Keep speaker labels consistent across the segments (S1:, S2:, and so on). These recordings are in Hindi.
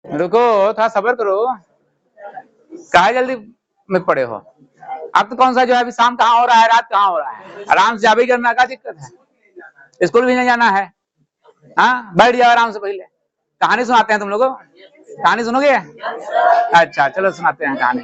S1: रुको, थोड़ा सब्र करो। काहे जल्दी में पड़े हो? अब तो कौन सा जो है अभी शाम कहाँ हो रहा है, रात कहाँ हो रहा है? आराम से जाबी करना, क्या दिक्कत है? स्कूल भी नहीं जाना है। हाँ, बैठ जाओ आराम से। पहले कहानी सुनाते हैं तुम लोगों को। कहानी सुनोगे? अच्छा चलो सुनाते हैं कहानी।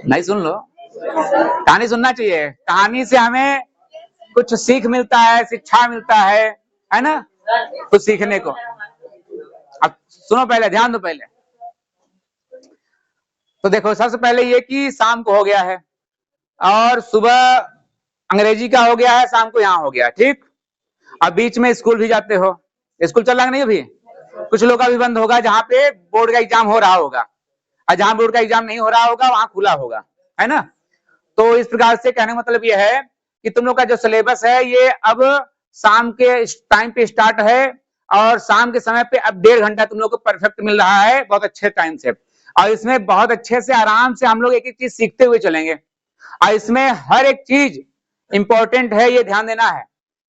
S1: नहीं सुन लो, कहानी सुनना चाहिए। कहानी से हमें कुछ सीख मिलता है, शिक्षा मिलता है ना, कुछ सीखने को। अब सुनो, पहले ध्यान दो। पहले तो देखो, सबसे पहले ये कि शाम को हो गया है और सुबह अंग्रेजी का हो गया है, शाम को यहाँ हो गया, ठीक। अब बीच में स्कूल भी जाते हो। स्कूल चल रहा है नहीं अभी? कुछ लोग का भी बंद होगा जहाँ पे बोर्ड का एग्जाम हो रहा होगा, और जहाँ बोर्ड का एग्जाम नहीं हो रहा होगा वहां खुला होगा, है ना। तो इस प्रकार से कहने का मतलब यह है कि तुम लोग का जो सिलेबस है ये अब शाम के टाइम पे स्टार्ट है, और शाम के समय पे अब 1.5 घंटा तुम लोग को परफेक्ट मिल रहा है, बहुत अच्छे टाइम से। और इसमें बहुत अच्छे से आराम से हम लोग एक एक चीज सीखते हुए चलेंगे, और इसमें हर एक चीज इंपॉर्टेंट है, ये ध्यान देना है।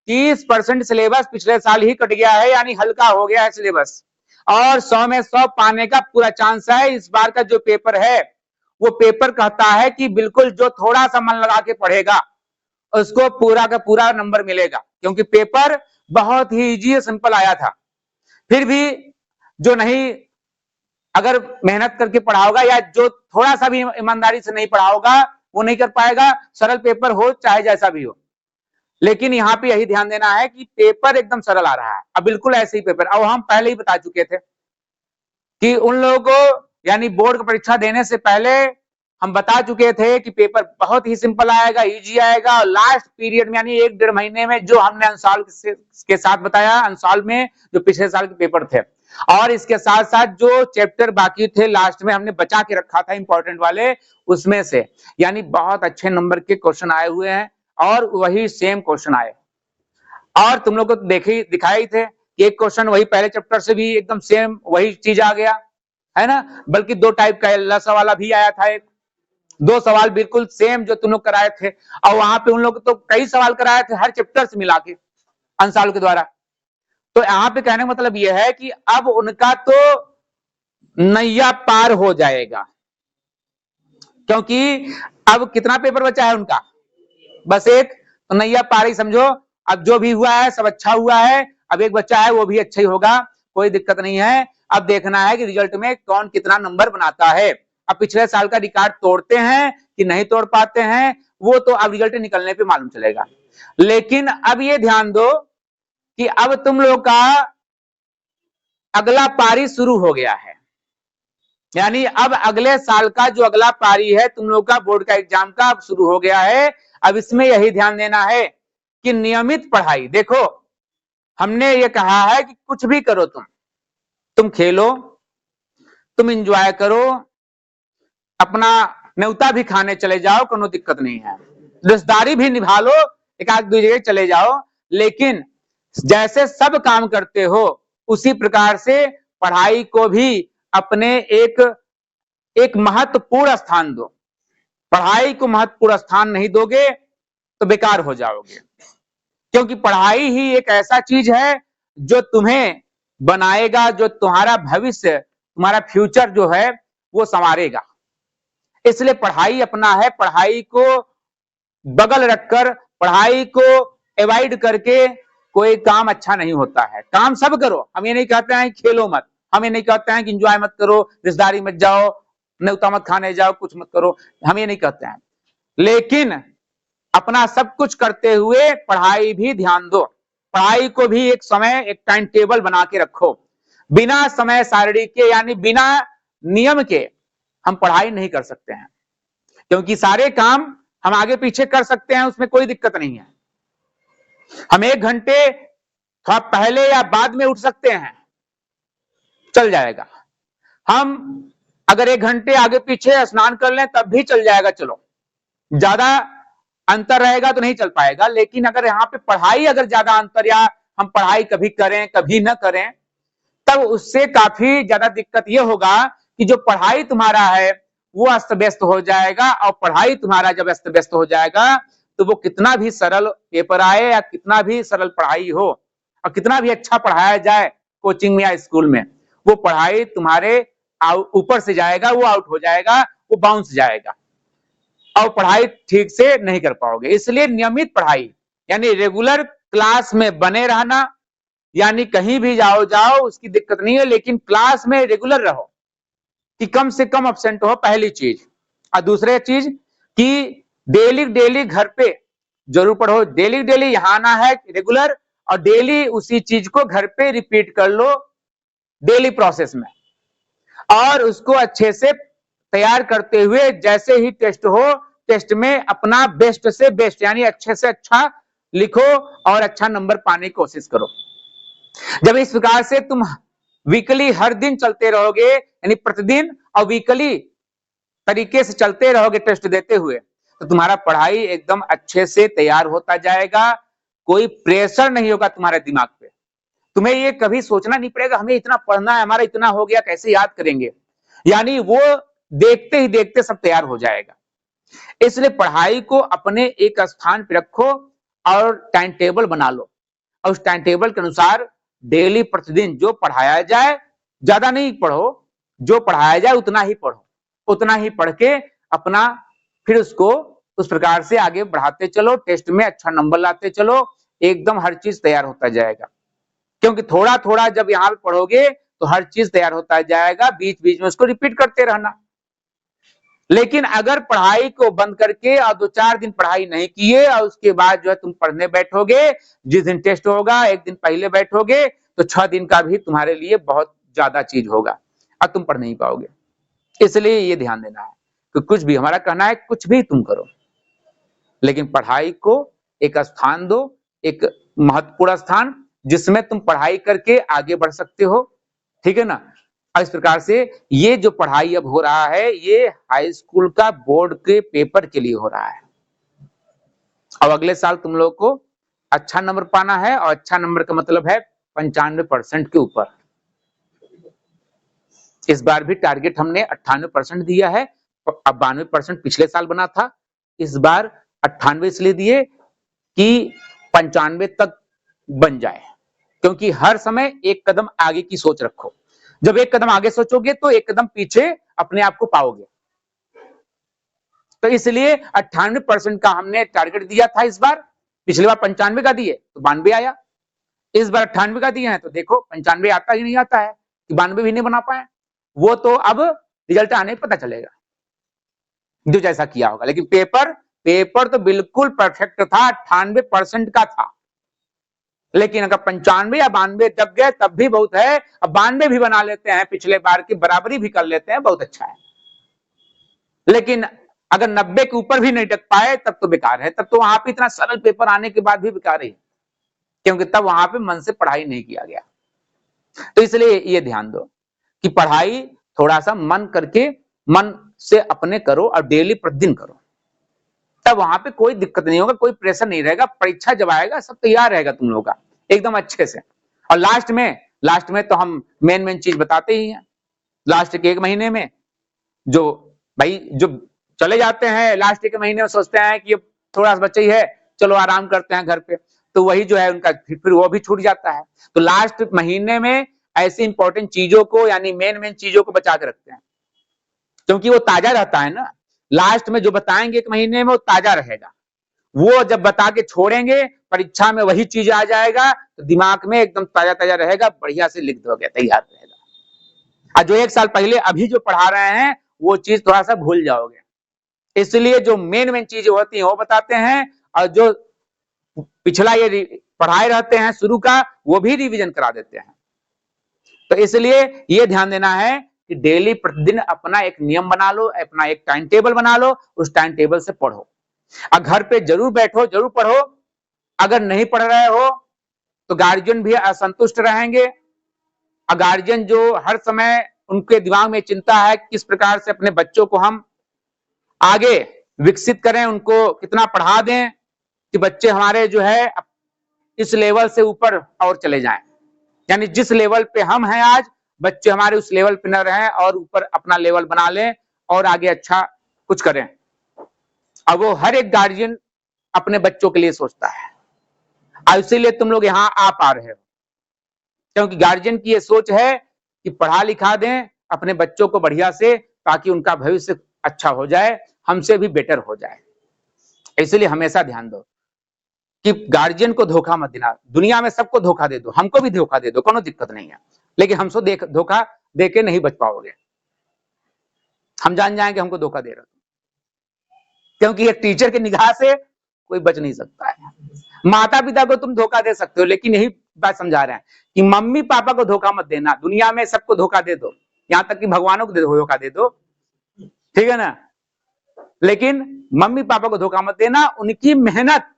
S1: 30% सिलेबस पिछले साल ही कट गया है, यानी हल्का हो गया है सिलेबस, और 100 में 100 पाने का पूरा चांस है। इस बार का जो पेपर है वो पेपर कहता है कि बिल्कुल जो थोड़ा सा मन लगा के पढ़ेगा उसको पूरा का पूरा नंबर मिलेगा, क्योंकि पेपर बहुत ही इजी और सिंपल आया था। फिर भी जो नहीं अगर मेहनत करके पढ़ा होगा, या जो थोड़ा सा भी ईमानदारी से नहीं पढ़ा होगा, वो नहीं कर पाएगा। सरल पेपर हो चाहे जैसा भी हो, लेकिन यहाँ पे यही ध्यान देना है कि पेपर एकदम सरल आ रहा है। अब बिल्कुल ऐसे ही पेपर, अब हम पहले ही बता चुके थे कि उन लोगों को, यानी बोर्ड की परीक्षा देने से पहले हम बता चुके थे कि पेपर बहुत ही सिंपल आएगा, इजी आएगा। और लास्ट पीरियड में यानी 1-1.5 महीने में जो हमने अंसाल के साथ बताया, अंसाल में जो पिछले साल के पेपर थे, और इसके साथ साथ जो चैप्टर बाकी थे लास्ट में हमने बचा के रखा था इंपॉर्टेंट वाले, उसमें से यानी बहुत अच्छे नंबर के क्वेश्चन आए हुए हैं, और वही सेम क्वेश्चन आए। और तुम लोग को दिखाई थे कि एक क्वेश्चन वही पहले चैप्टर से भी एकदम सेम वही चीज आ गया, है ना। बल्कि 2 टाइप का लसा वाला भी आया था, एक 2 सवाल बिल्कुल सेम जो तुम लोग कराए थे, और वहां पे उन लोग तो कई सवाल कराए थे हर चैप्टर से मिला के अंसाल के द्वारा। तो यहाँ पे कहने का मतलब यह है कि अब उनका तो नैया पार हो जाएगा, क्योंकि अब कितना पेपर बचा है उनका? बस एक। तो नैया पार ही समझो। अब जो भी हुआ है सब अच्छा हुआ है, अब एक बच्चा है वो भी अच्छा ही होगा, कोई दिक्कत नहीं है। अब देखना है कि रिजल्ट में कौन कितना नंबर बनाता है। अब पिछले साल का रिकॉर्ड तोड़ते हैं कि नहीं तोड़ पाते हैं, वो तो अब रिजल्ट निकलने पे मालूम चलेगा। लेकिन अब ये ध्यान दो कि अब तुम लोग का अगला पारी शुरू हो गया है, यानी अब अगले साल का जो अगला पारी है तुम लोग का बोर्ड का एग्जाम का, अब शुरू हो गया है। अब इसमें यही ध्यान देना है कि नियमित पढ़ाई। देखो, हमने ये कहा है कि कुछ भी करो, तुम खेलो, तुम एंजॉय करो, अपना न्योता भी खाने चले जाओ, कोनो दिक्कत नहीं है, रिश्तेदारी भी निभा लो, एक आध दो जगह चले जाओ, लेकिन जैसे सब काम करते हो उसी प्रकार से पढ़ाई को भी अपने एक महत्वपूर्ण स्थान दो। पढ़ाई को महत्वपूर्ण स्थान नहीं दोगे तो बेकार हो जाओगे, क्योंकि पढ़ाई ही एक ऐसा चीज है जो तुम्हें बनाएगा, जो तुम्हारा भविष्य, तुम्हारा फ्यूचर जो है वो संवारेगा। इसलिए पढ़ाई अपना है, पढ़ाई को बगल रखकर, पढ़ाई को अवॉइड करके कोई काम अच्छा नहीं होता है। काम सब करो, हम ये नहीं कहते हैं खेलो मत, हम ये नहीं कहते हैं कि एंजॉय मत करो, रिश्तेदारी मत जाओ, न्योता मत खाने जाओ, कुछ मत करो, हम ये नहीं कहते हैं। लेकिन अपना सब कुछ करते हुए पढ़ाई भी ध्यान दो। पढ़ाई को भी एक समय, एक टाइम टेबल बना के रखो। बिना समय सारणी के यानी बिना नियम के हम पढ़ाई नहीं कर सकते हैं, क्योंकि सारे काम हम आगे पीछे कर सकते हैं, उसमें कोई दिक्कत नहीं है। हम 1 घंटे थोड़ा पहले या बाद में उठ सकते हैं, चल जाएगा। हम अगर 1 घंटे आगे पीछे स्नान कर लें तब भी चल जाएगा, चलो, ज्यादा अंतर रहेगा तो नहीं चल पाएगा। लेकिन अगर यहाँ पे पढ़ाई, अगर ज्यादा अंतर, या हम पढ़ाई कभी करें कभी न करें, तब उससे काफी ज्यादा दिक्कत यह होगा कि जो पढ़ाई तुम्हारा है वो अस्त व्यस्त हो जाएगा। और पढ़ाई तुम्हारा जब अस्त व्यस्त हो जाएगा तो वो कितना भी सरल पेपर आए या कितना भी सरल पढ़ाई हो और कितना भी अच्छा पढ़ाया जाए कोचिंग में या स्कूल में, वो पढ़ाई तुम्हारे ऊपर से जाएगा, वो आउट हो जाएगा, वो बाउंस जाएगा और पढ़ाई ठीक से नहीं कर पाओगे। इसलिए नियमित पढ़ाई यानी रेगुलर क्लास में बने रहना, यानी कहीं भी जाओ उसकी दिक्कत नहीं है, लेकिन क्लास में रेगुलर रहो कि कम से कम एब्सेंट हो, पहली चीज। और दूसरी चीज कि डेली डेली घर पे जरूर पढ़ो, डेली डेली यहाँ आना है रेगुलर, और डेली उसी चीज को घर पे रिपीट कर लो डेली प्रोसेस में, और उसको अच्छे से तैयार करते हुए जैसे ही टेस्ट हो, टेस्ट में अपना बेस्ट से बेस्ट यानी अच्छे से अच्छा लिखो और अच्छा नंबर पाने की कोशिश करो। जब इस प्रकार से तुम वीकली हर दिन चलते रहोगे, यानी प्रतिदिन और वीकली तरीके से चलते रहोगे टेस्ट देते हुए, तो तुम्हारा पढ़ाई एकदम अच्छे से तैयार होता जाएगा, कोई प्रेशर नहीं होगा तुम्हारे दिमाग पे। तुम्हें ये कभी सोचना नहीं पड़ेगा हमें इतना पढ़ना है, हमारा इतना हो गया, कैसे याद करेंगे, यानी वो देखते ही देखते सब तैयार हो जाएगा। इसलिए पढ़ाई को अपने एक स्थान पर रखो और टाइम टेबल बना लो, और उस टाइम टेबल के अनुसार डेली प्रतिदिन जो पढ़ाया जाए, ज्यादा नहीं पढ़ो, जो पढ़ाया जाए उतना ही पढ़ो, उतना ही पढ़ के अपना फिर उसको उस प्रकार से आगे बढ़ाते चलो, टेस्ट में अच्छा नंबर लाते चलो, एकदम हर चीज तैयार होता जाएगा। क्योंकि थोड़ा थोड़ा जब यहाँ पे पढ़ोगे तो हर चीज तैयार होता जाएगा, बीच बीच में उसको रिपीट करते रहना। लेकिन अगर पढ़ाई को बंद करके और 2-4 दिन पढ़ाई नहीं किए और उसके बाद जो है तुम पढ़ने बैठोगे, जिस दिन टेस्ट होगा एक दिन पहले बैठोगे, तो 6 दिन का भी तुम्हारे लिए बहुत ज्यादा चीज होगा और तुम पढ़ नहीं पाओगे। इसलिए ये ध्यान देना है कि कुछ भी, हमारा कहना है कुछ भी तुम करो, लेकिन पढ़ाई को एक स्थान दो, एक महत्वपूर्ण स्थान, जिसमें तुम पढ़ाई करके आगे बढ़ सकते हो, ठीक है ना। इस प्रकार से ये जो पढ़ाई अब हो रहा है, ये हाई स्कूल का बोर्ड के पेपर के लिए हो रहा है। अब अगले साल तुम लोग को अच्छा नंबर पाना है, और अच्छा नंबर का मतलब है 95% के ऊपर। इस बार भी टारगेट हमने 98% दिया है, अब 92% पिछले साल बना था, इस बार 98 इसलिए दिए कि 95 तक बन जाए, क्योंकि हर समय एक कदम आगे की सोच रखो। जब एक कदम आगे सोचोगे तो एक कदम पीछे अपने आप को पाओगे। तो इसलिए 98% का हमने टारगेट दिया था इस बार, पिछली बार 95 का दिए तो 92 आया, इस बार 98 का दिए हैं तो देखो 95 आता ही नहीं आता है कि 92 भी नहीं बना पाए। वो तो अब रिजल्ट आने पता चलेगा जो जैसा किया होगा। लेकिन पेपर तो बिल्कुल परफेक्ट था, 98% का था। लेकिन अगर 95 या 92 दब गए तब भी बहुत है, अब 92 भी बना लेते हैं, पिछले बार की बराबरी भी कर लेते हैं, बहुत अच्छा है। लेकिन अगर 90 के ऊपर भी नहीं टक पाए तब तो बेकार है, तब तो वहां पे इतना सरल पेपर आने के बाद भी बेकार है, क्योंकि तब वहां पे मन से पढ़ाई नहीं किया गया। तो इसलिए ये ध्यान दो कि पढ़ाई थोड़ा सा मन करके, मन से अपने करो और डेली प्रतिदिन करो, तब वहां पे कोई दिक्कत नहीं होगा, कोई प्रेशर नहीं रहेगा। परीक्षा जब आएगा सब तैयार रहेगा तुम लोगों का एकदम अच्छे से। और लास्ट में तो हम मेन चीज बताते ही हैं। लास्ट के 1 महीने में जो भाई जो चले जाते हैं लास्ट के महीने में, सोचते हैं कि थोड़ा सा बच्चा ही है, चलो आराम करते हैं घर पे, तो वही जो है उनका फिर वो भी छूट जाता है। तो लास्ट महीने में ऐसी इंपॉर्टेंट चीजों को, यानी मेन चीजों को बचा के रखते हैं, क्योंकि वो ताजा रहता है ना। लास्ट में जो बताएंगे 1 महीने में वो ताजा रहेगा, वो जब बता के छोड़ेंगे परीक्षा में वही चीज आ जाएगा तो दिमाग में एकदम ताजा ताजा रहेगा, बढ़िया से लिख दोगे, तैयार रहेगा। और जो 1 साल पहले अभी जो पढ़ा रहे हैं वो चीज थोड़ा सा भूल जाओगे। इसलिए जो मेन चीजें होती हैं वो बताते हैं, और जो पिछला ये पढ़ाए रहते हैं शुरू का वो भी रिवीजन करा देते हैं। तो इसलिए ये ध्यान देना है कि डेली प्रतिदिन अपना एक नियम बना लो, अपना एक टाइम टेबल बना लो, उस टाइम टेबल से पढ़ो। और घर पे जरूर बैठो, जरूर पढ़ो। अगर नहीं पढ़ रहे हो तो गार्जियन भी असंतुष्ट रहेंगे, और गार्जियन जो हर समय उनके दिमाग में चिंता है किस प्रकार से अपने बच्चों को हम आगे विकसित करें, उनको कितना पढ़ा दें कि बच्चे हमारे जो है इस लेवल से ऊपर और चले जाएं, यानी जिस लेवल पे हम हैं आज, बच्चे हमारे उस लेवल पे न रहें और ऊपर अपना लेवल बना लें और आगे अच्छा कुछ करें। अब वो हर एक गार्जियन अपने बच्चों के लिए सोचता है, और इसीलिए तुम लोग यहाँ आ पा रहे हो, क्योंकि गार्जियन की ये सोच है कि पढ़ा लिखा दें अपने बच्चों को बढ़िया से, ताकि उनका भविष्य अच्छा हो जाए, हमसे भी बेटर हो जाए। इसलिए हमेशा ध्यान दो कि गार्जियन को धोखा मत देना। दुनिया में सबको धोखा दे दो, हमको भी धोखा दे दो, कोनो दिक्कत नहीं है, लेकिन हमसे धोखा दे के नहीं बच पाओगे। हम जान जाएंगे हमको धोखा दे रहा, क्योंकि एक टीचर की निगाह से कोई बच नहीं सकता है। माता पिता को तुम धोखा दे सकते हो, लेकिन यही बात समझा रहे हैं कि मम्मी पापा को धोखा मत देना। दुनिया में सबको धोखा दे दो, यहां तक कि भगवानों को धोखा दे दो, ठीक है ना, लेकिन मम्मी पापा को धोखा मत देना। उनकी मेहनत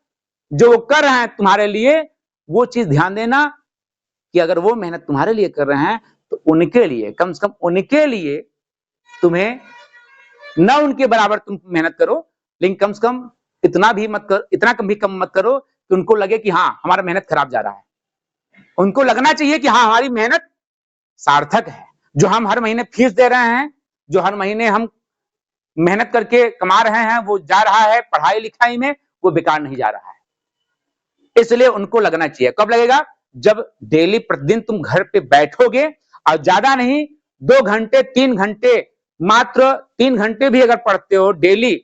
S1: जो वो कर रहे हैं तुम्हारे लिए, वो चीज ध्यान देना कि अगर वो मेहनत तुम्हारे लिए कर रहे हैं तो उनके लिए, कम से कम उनके लिए तुम्हें, न उनके बराबर तुम मेहनत करो, लेकिन कम से कम इतना भी मत कर, इतना भी कम मत करो कि उनको लगे कि हाँ हमारा मेहनत खराब जा रहा है। उनको लगना चाहिए कि हाँ हमारी मेहनत सार्थक है, जो हम हर महीने फीस दे रहे हैं, जो हर महीने हम मेहनत करके कमा रहे हैं, वो जा रहा है पढ़ाई लिखाई में, वो बेकार नहीं जा रहा है। इसलिए उनको लगना चाहिए। कब लगेगा? जब डेली प्रतिदिन तुम घर पे बैठोगे और ज्यादा नहीं 2 घंटे 3 घंटे, मात्र 3 घंटे भी अगर पढ़ते हो डेली,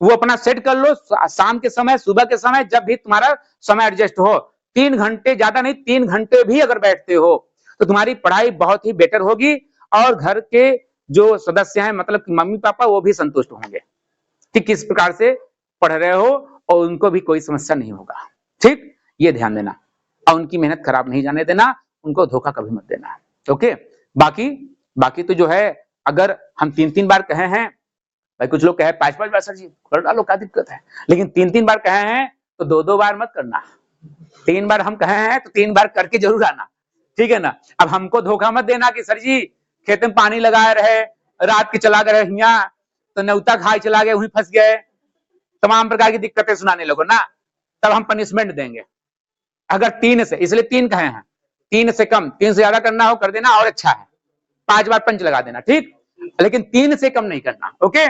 S1: वो अपना सेट कर लो, शाम के समय सुबह के समय जब भी तुम्हारा समय एडजस्ट हो, 3 घंटे, ज्यादा नहीं 3 घंटे भी अगर बैठते हो तो तुम्हारी पढ़ाई बहुत ही बेटर होगी, और घर के जो सदस्य हैं, मतलब कि मम्मी पापा, वो भी संतुष्ट होंगे कि किस प्रकार से पढ़ रहे हो, और उनको भी कोई समस्या नहीं होगा। ठीक, ये ध्यान देना, और उनकी मेहनत खराब नहीं जाने देना, उनको धोखा कभी मत देना। ओके, बाकी तो जो है, अगर हम 3-3 बार कहे हैं, भाई कुछ लोग कहे 5-5 बार सर जी कर डालो, क्या दिक्कत है, लेकिन 3-3 बार कहे हैं तो 2-2 बार मत करना। 3 बार हम कहे हैं तो 3 बार करके जरूर आना, ठीक है ना। अब हमको धोखा मत देना कि सर जी खेत में पानी लगाए रहे, रात के चला गए यहाँ, तो न्योता खाए चला गए, वहीं फंस गए, तमाम प्रकार की दिक्कतें सुनाने लगो ना, तब हम पनिशमेंट देंगे। अगर 3 से, इसलिए 3 कहे हैं, 3 से कम, 3 से ज्यादा करना हो कर देना और अच्छा है, 5 बार पंच लगा देना, ठीक, लेकिन 3 से कम नहीं करना। ओके।